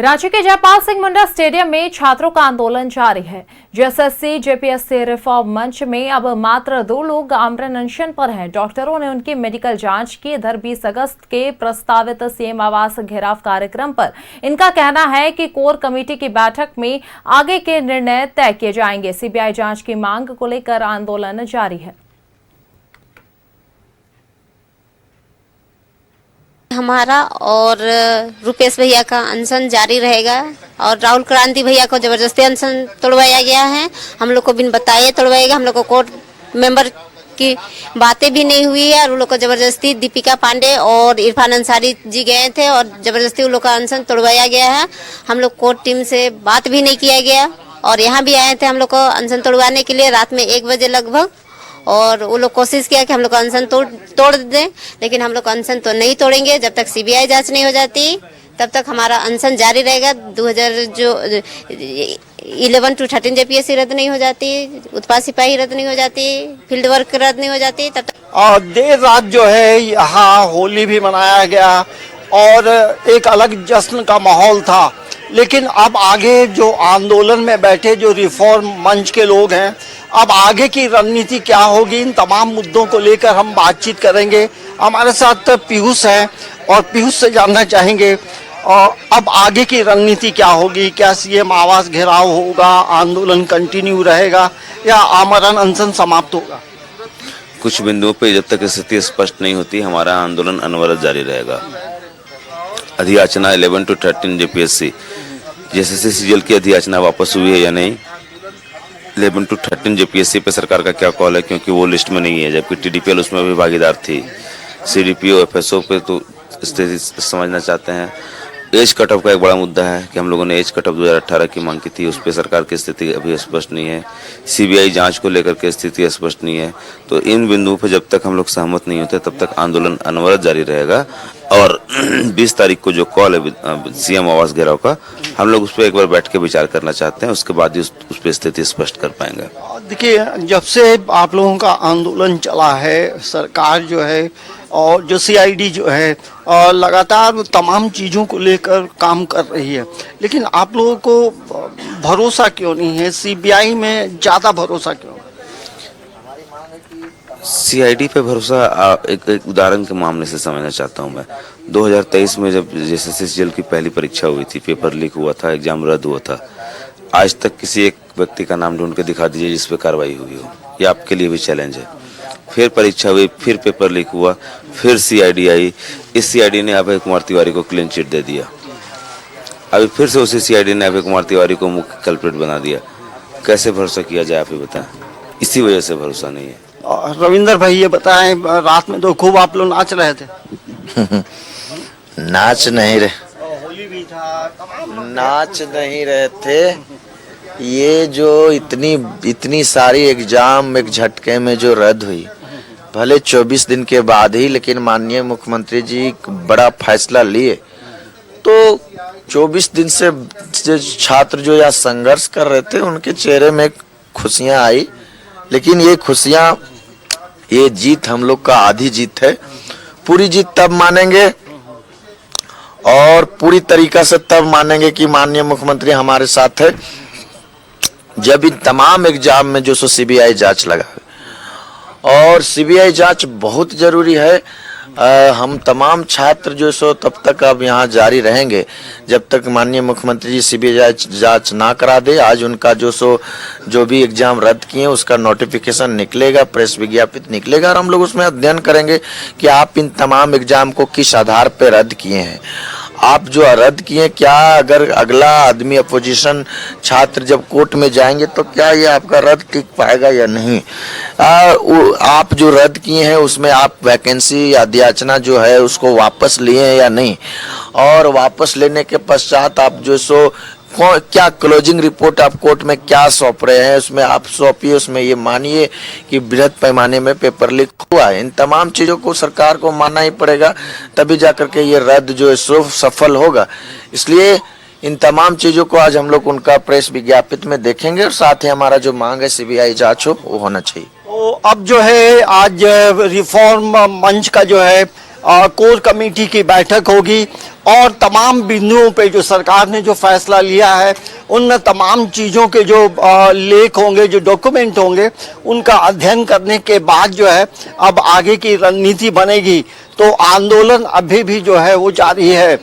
रांची के जयपाल सिंह मुंडा स्टेडियम में छात्रों का आंदोलन जारी है। जेएसएससी जेपीएससी रिफॉर्म मंच में अब मात्र 2 लोग आमरण अनशन पर हैं। डॉक्टरों ने उनकी मेडिकल जांच की। इधर 20 अगस्त के प्रस्तावित सीएम आवास घेराव कार्यक्रम पर इनका कहना है कि कोर कमेटी की बैठक में आगे के निर्णय तय किए जाएंगे। सीबीआई जांच की मांग को लेकर आंदोलन जारी है। हमारा और रुपेश भैया का अनशन जारी रहेगा और राहुल क्रांति भैया को जबरदस्ती अनशन तोड़वाया गया है। हम लोग को बिन बताए तोड़वाया गया। हम लोग को कोर्ट मेंबर की बातें भी नहीं हुई है और उन लोग को जबरदस्ती दीपिका पांडे और इरफान अंसारी जी गए थे और जबरदस्ती उन लोग का अनशन तोड़वाया गया है। हम लोग कोर्ट टीम से बात भी नहीं किया गया और यहाँ भी आए थे हम लोग को अनशन तोड़वाने के लिए रात में 1 बजे लगभग, और वो लोग कोशिश किया कि हम लोग अनशन तोड़ दें, लेकिन हम लोग अनशन तो नहीं तोड़ेंगे। जब तक सीबीआई जांच नहीं हो जाती तब तक हमारा अनशन जारी रहेगा। 11 to 13 जेपीएससी रद्द नहीं हो जाती, उत्पाद सिपाही रद्द नहीं हो जाती, फील्ड वर्क रद्द नहीं हो जाती तब तक। देर रात जो है यहाँ होली भी मनाया गया और एक अलग जश्न का माहौल था, लेकिन अब आगे जो आंदोलन में बैठे जो रिफॉर्म मंच के लोग हैं, अब आगे की रणनीति क्या होगी, इन तमाम मुद्दों को लेकर हम बातचीत करेंगे। हमारे साथ पीयूष हैं और पीयूष से जानना चाहेंगे अब आगे की रणनीति क्या होगी। क्या सीएम आवास घेराव होगा, आंदोलन कंटिन्यू रहेगा या आमरण अनशन समाप्त होगा? कुछ बिंदुओं पे जब तक स्थिति स्पष्ट नहीं होती हमारा आंदोलन अनवरत जारी रहेगा। अधियाचना 11 to 13 जेपीएससी जेएसएससी सीजीएल की अधियाचना वापस हुई है या नहीं, 11 to 13 जेपीएससी पे सरकार का क्या कॉल है, क्योंकि वो लिस्ट में नहीं है, जबकि टीडीपीएल उसमें भी भागीदार थी। सीडीपीओ एफएसओ पे तो स्थिति समझना चाहते हैं। एज कट ऑफ का एक बड़ा मुद्दा है कि हम लोगों ने एज कट ऑफ 2018 की मांग की थी, उस पर सरकार की स्थिति अभी स्पष्ट नहीं है। सीबीआई जांच को लेकर के स्थिति स्पष्ट नहीं है। तो इन बिंदुओं पर जब तक हम लोग सहमत नहीं होते तब तक आंदोलन अनवरत जारी रहेगा। और 20 तारीख को जो कॉल है सीएम आवास घेराव का, हम लोग उस पर एक बार बैठ के विचार करना चाहते हैं, उसके बाद ही उस पर स्थिति स्पष्ट कर पाएंगे। देखिए, जब से आप लोगों का आंदोलन चला है, सरकार जो है और जो सीआईडी जो है लगातार तमाम चीज़ों को लेकर काम कर रही है, लेकिन आप लोगों को भरोसा क्यों नहीं है? सीबीआई में ज़्यादा भरोसा क्यों? सीआईडी पे भरोसा एक उदाहरण के मामले से समझना चाहता हूँ मैं। 2023 में जब जेएसएससी सीजीएल की पहली परीक्षा हुई थी, पेपर लीक हुआ था, एग्जाम रद्द हुआ था, आज तक किसी एक व्यक्ति का नाम ढूंढ के दिखा दीजिए जिस पे कार्रवाई हुई हो। ये आपके लिए भी चैलेंज है। फिर परीक्षा हुई, फिर पेपर लीक हुआ, फिर सीआईडी आई। इस सीआईडी ने अभय कुमार तिवारी को क्लीन चिट दे दिया। अभी फिर से उसी सीआईडी ने अभय कुमार तिवारी को मुख्य कल्प्रिट बना दिया। कैसे भरोसा किया जाए, आप ही बताएं। इसी वजह से भरोसा नहीं है। रविंदर भाई ये बताएं, रात में तो खूब आप लोग नाच रहे थे। नाच नहीं रहे, होली भी था, नाच नहीं रहे थे। ये जो इतनी सारी एग्जाम एक झटके में जो रद्द हुई, भले 24 दिन के बाद ही, लेकिन माननीय मुख्यमंत्री जी बड़ा फैसला लिए। तो 24 दिन से छात्र जो या संघर्ष कर रहे थे उनके चेहरे में खुशियां आई, लेकिन ये खुशियां, ये जीत हम लोग का आधी जीत है। पूरी जीत तब मानेंगे और पूरी तरीका से तब मानेंगे कि माननीय मुख्यमंत्री हमारे साथ है, जब इन तमाम एग्जाम में जो सो सीबीआई जांच लगा। और सीबीआई जांच बहुत जरूरी है। हम तमाम छात्र जो सो तब तक अब यहाँ जारी रहेंगे जब तक माननीय मुख्यमंत्री जी सीबीआई जांच ना करा दे। आज उनका जो भी एग्जाम रद्द किए उसका नोटिफिकेशन निकलेगा, प्रेस विज्ञापित निकलेगा और हम लोग उसमें अध्ययन करेंगे कि आप इन तमाम एग्जाम को किस आधार पर रद्द किए हैं। आप जो रद्द किए, क्या अगर अगला आदमी अपोजिशन छात्र जब कोर्ट में जाएंगे तो क्या ये आपका रद्द टिक पाएगा या नहीं? आप जो रद्द किए हैं उसमें आप वैकेंसी या अधियाचना जो है उसको वापस लिए हैं या नहीं? और वापस लेने के पश्चात आप जो सो क्या क्लोजिंग रिपोर्ट आप कोर्ट में क्या सौंप रहे हैं, उसमें आप सौंपिए, उसमें ये मानिए कि बृहद पैमाने में पेपर लीक हुआ है। इन तमाम चीजों को सरकार को मानना ही पड़ेगा, तभी जाकर के ये रद्द जो है सफल होगा। इसलिए इन तमाम चीजों को आज हम लोग उनका प्रेस विज्ञापित में देखेंगे और साथ ही हमारा जो मांग है सीबीआई जांच हो वो होना चाहिए। तो अब जो है आज रिफॉर्म मंच का जो है कोर कमेटी की बैठक होगी और तमाम बिंदुओं पे जो सरकार ने जो फैसला लिया है उन तमाम चीज़ों के जो लेख होंगे, जो डॉक्यूमेंट होंगे, उनका अध्ययन करने के बाद जो है अब आगे की रणनीति बनेगी। तो आंदोलन अभी भी जो है वो जारी है।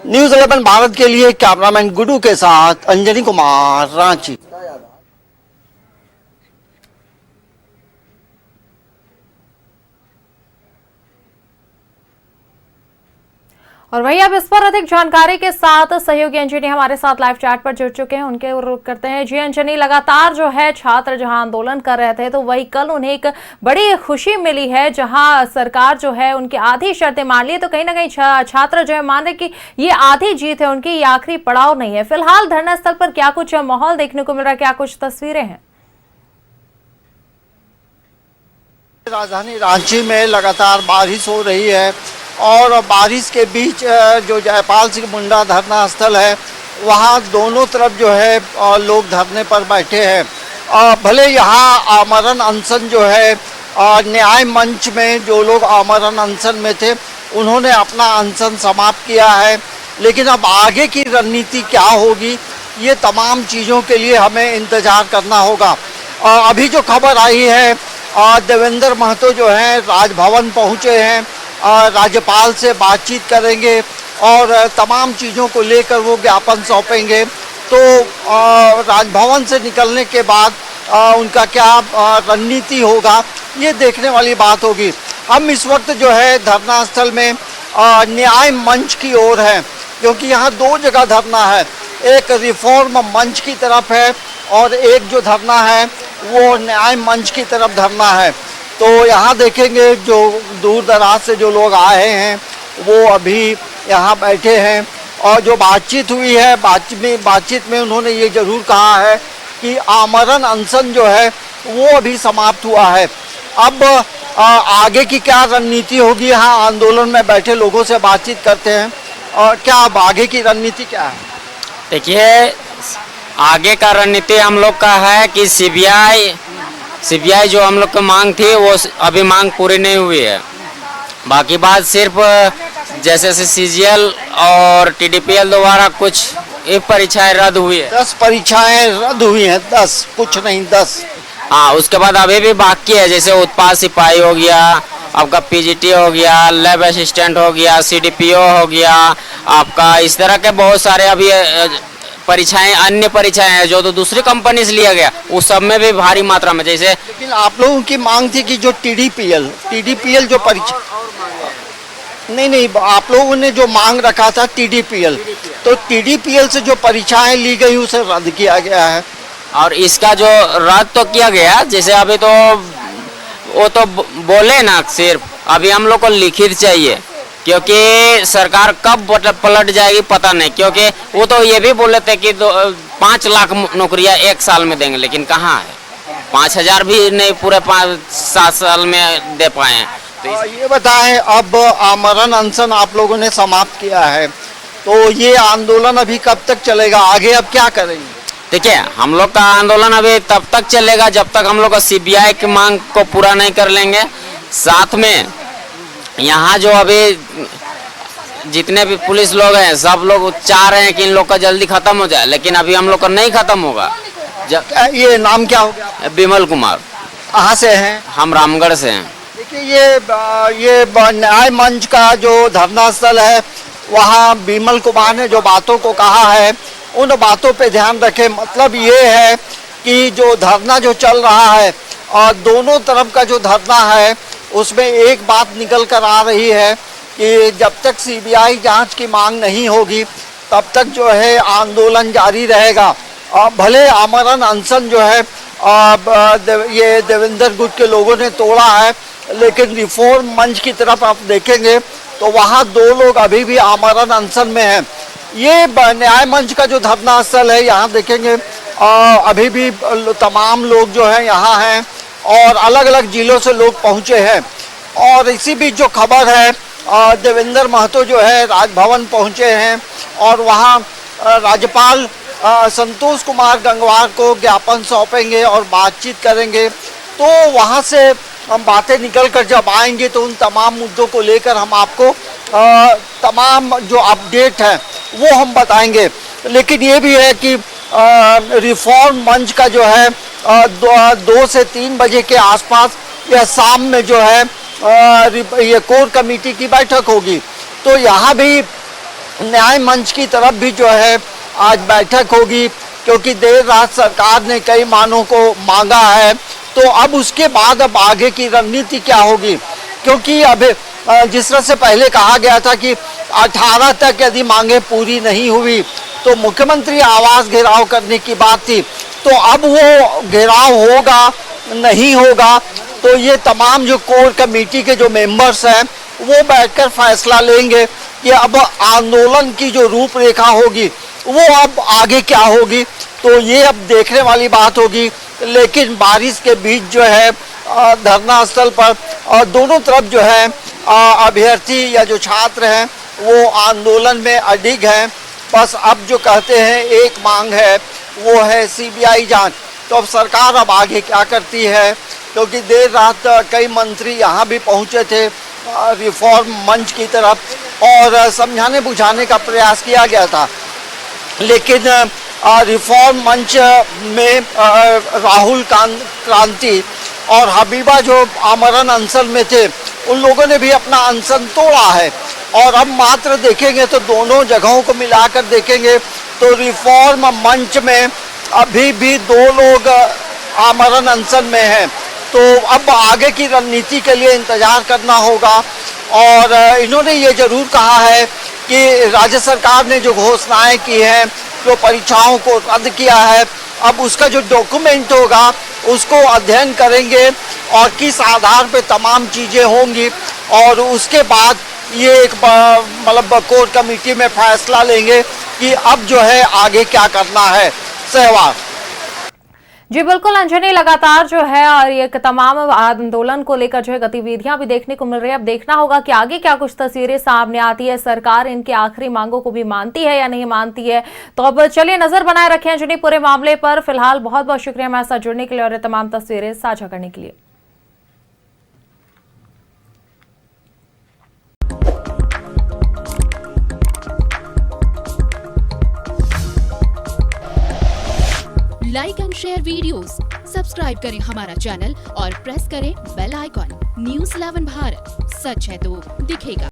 न्यूज़ 11 भारत के लिए कैमरामैन गुडू के साथ अंजनी कुमार, रांची। और वही अब इस पर अधिक जानकारी के साथ सहयोगी अंजनी हमारे साथ लाइव चैट पर जुड़ चुके हैं, उनके रुख करते हैं। जी अंजनी, लगातार जो है छात्र जहां आंदोलन कर रहे थे, तो वही कल उन्हें एक बड़ी खुशी मिली है जहां सरकार जो है उनकी आधी शर्तें मान ली, तो कहीं ना कहीं छात्र जो है मान रहे कि ये आधी जीत है उनकी, ये आखिरी पड़ाव नहीं है। फिलहाल धरना स्थल पर क्या कुछ माहौल देखने को मिल रहा है, क्या कुछ तस्वीरें हैं? राजधानी रांची में लगातार बारिश हो रही है और बारिश के बीच जो जयपाल सिंह मुंडा धरना स्थल है वहाँ दोनों तरफ जो है लोग धरने पर बैठे हैं। भले यहाँ आमरण अनशन जो है न्याय मंच में जो लोग आमरण अनशन में थे उन्होंने अपना अनशन समाप्त किया है, लेकिन अब आगे की रणनीति क्या होगी ये तमाम चीज़ों के लिए हमें इंतज़ार करना होगा। अभी जो खबर आई है देवेंद्र महतो जो है राजभवन पहुँचे हैं, राज्यपाल से बातचीत करेंगे और तमाम चीज़ों को लेकर वो ज्ञापन सौंपेंगे। तो राजभवन से निकलने के बाद उनका क्या रणनीति होगा ये देखने वाली बात होगी। हम इस वक्त जो है धरना स्थल में न्याय मंच की ओर है, क्योंकि यहाँ दो जगह धरना है, एक रिफॉर्म मंच की तरफ है और एक जो धरना है वो न्याय मंच की तरफ धरना है। तो यहाँ देखेंगे जो दूर दराज से जो लोग आए हैं वो अभी यहाँ बैठे हैं और जो बातचीत हुई है बातचीत में उन्होंने ये जरूर कहा है कि आमरण अनशन जो है वो अभी समाप्त हुआ है। अब आगे की क्या रणनीति होगी, यहाँ आंदोलन में बैठे लोगों से बातचीत करते हैं और क्या अब आगे की रणनीति क्या है? देखिए, आगे का रणनीति हम लोग का है कि सीबीआई जो हम लोग की मांग थी वो अभी मांग पूरी नहीं हुई है। बाकी बात सिर्फ जैसे सीजीएल और टीडीपीएल द्वारा कुछ एक परीक्षाएं रद्द हुई है, 10 परीक्षाएं रद्द हुई हैं, 10 कुछ नहीं 10। हाँ, उसके बाद अभी भी बाकी है, जैसे उत्पाद सिपाही हो गया, आपका पीजीटी हो गया, लैब असिस्टेंट हो गया, सीडीपीओ हो गया, आपका इस तरह के बहुत सारे अभी परीक्षाएं, अन्य परीक्षाएं हैं जो तो दूसरी कंपनी से लिया गया, उस सब में भी भारी मात्रा में। जैसे लेकिन आप लोगों की मांग थी कि जो टीडीपीएल जो परीक्षा नहीं आप लोगों ने जो मांग रखा था टीडीपीएल, तो टीडीपीएल से जो परीक्षाएं ली गई उसे रद्द किया गया है और इसका जो रद्द तो किया गया, जैसे अभी तो वो तो बोले ना, सिर्फ अभी हम लोग को लिखित चाहिए, क्योंकि सरकार कब पलट जाएगी पता नहीं। क्योंकि वो तो ये भी बोले थे कि 5 लाख नौकरियां 1 साल में देंगे, लेकिन कहाँ है, 5,000 भी नहीं पूरे 7 साल में दे पाए हैं। तो ये बताएं, अब आमरण अनशन आप लोगों ने समाप्त किया है, तो ये आंदोलन अभी कब तक चलेगा, आगे अब क्या करेंगे? देखिए, हम लोग का आंदोलन अभी तब तक चलेगा जब तक हम लोग का सीबीआई की मांग को पूरा नहीं कर लेंगे। साथ में यहाँ जो अभी जितने भी पुलिस लोग हैं सब लोग चाह रहे हैं कि इन लोग का जल्दी खत्म हो जाए, लेकिन अभी हम लोग का नहीं खत्म होगा। ये नाम क्या हो गया? बिमल कुमार। कहाँ से हैं? हम रामगढ़ से हैं। देखिए, ये न्याय मंच का जो धरना स्थल है वहाँ बिमल कुमार ने जो बातों को कहा है उन बातों पे ध्यान रखें। मतलब ये है कि जो धरना जो चल रहा है और दोनों तरफ का जो धरना है उसमें एक बात निकल कर आ रही है कि जब तक सीबीआई जांच की मांग नहीं होगी तब तक जो है आंदोलन जारी रहेगा। भले आमरण अनशन जो है ये देवेंद्र गुट के लोगों ने तोड़ा है, लेकिन रिफॉर्म मंच की तरफ आप देखेंगे तो वहाँ 2 लोग अभी भी आमरण अनशन में हैं। ये न्याय मंच का जो धरना स्थल है यहाँ देखेंगे अभी भी तमाम लोग जो हैं यहाँ हैं और अलग अलग जिलों से लोग पहुँचे हैं। और इसी बीच जो खबर है देवेंद्र महतो जो है राजभवन पहुँचे हैं और वहाँ राज्यपाल संतोष कुमार गंगवार को ज्ञापन सौंपेंगे और बातचीत करेंगे। तो वहाँ से हम बातें निकल कर जब आएंगे तो उन तमाम मुद्दों को लेकर हम आपको तमाम जो अपडेट है वो हम बताएंगे। लेकिन ये भी है कि रिफॉर्म मंच का जो है 2 से 3 बजे के आसपास या शाम में जो है ये कोर कमेटी की बैठक होगी। तो यहाँ भी न्याय मंच की तरफ भी जो है आज बैठक होगी, क्योंकि देर रात सरकार ने कई मांगों को मांगा है। तो अब उसके बाद अब आगे की रणनीति क्या होगी, क्योंकि अब जिस तरह से पहले कहा गया था कि 18 तक यदि मांगे पूरी नहीं हुई तो मुख्यमंत्री आवास घेराव करने की बात थी। तो अब वो घेराव होगा नहीं होगा, तो ये तमाम जो कोर कमेटी के जो मेंबर्स हैं वो बैठकर फैसला लेंगे कि अब आंदोलन की जो रूपरेखा होगी वो अब आगे क्या होगी। तो ये अब देखने वाली बात होगी। लेकिन बारिश के बीच जो है धरना स्थल पर दोनों तरफ जो है अभ्यर्थी या जो छात्र हैं वो आंदोलन में अडिग हैं। बस अब जो कहते हैं एक मांग है वो है सीबीआई जांच। तो अब सरकार अब आगे क्या करती है, क्योंकि देर रात कई मंत्री यहाँ भी पहुँचे थे रिफॉर्म मंच की तरफ और समझाने बुझाने का प्रयास किया गया था। लेकिन रिफॉर्म मंच में राहुल क्रांति और हबीबा जो आमरण अनशन में थे उन लोगों ने भी अपना अनशन तोड़ा है। और अब मात्र देखेंगे तो दोनों जगहों को मिलाकर देखेंगे तो रिफॉर्म मंच में अभी भी 2 लोग आमरण अनशन में हैं। तो अब आगे की रणनीति के लिए इंतजार करना होगा। और इन्होंने ये जरूर कहा है कि राज्य सरकार ने जो घोषणाएं की हैं, जो परीक्षाओं को रद्द किया है, अब उसका जो डॉक्यूमेंट होगा उसको अध्ययन करेंगे और किस आधार पे तमाम चीज़ें होंगी और उसके बाद ये एक मतलब कोर कमेटी में फैसला लेंगे कि अब जो है आगे क्या करना है। सहवाग जी बिल्कुल अंजनी, लगातार जो है और ये तमाम आंदोलन को लेकर जो है गतिविधियां भी देखने को मिल रही है। अब देखना होगा कि आगे क्या कुछ तस्वीरें सामने आती है, सरकार इनके आखिरी मांगों को भी मानती है या नहीं मानती है। तो अब चलिए नजर बनाए रखें अंजनी पूरे मामले पर। फिलहाल बहुत बहुत शुक्रिया हमारे साथ जुड़ने के लिए और ये तमाम तस्वीरें साझा करने के लिए। Like and share videos, subscribe करें हमारा चैनल और प्रेस करें बेल आइकॉन। न्यूज़ 11 भारत, सच है तो दिखेगा।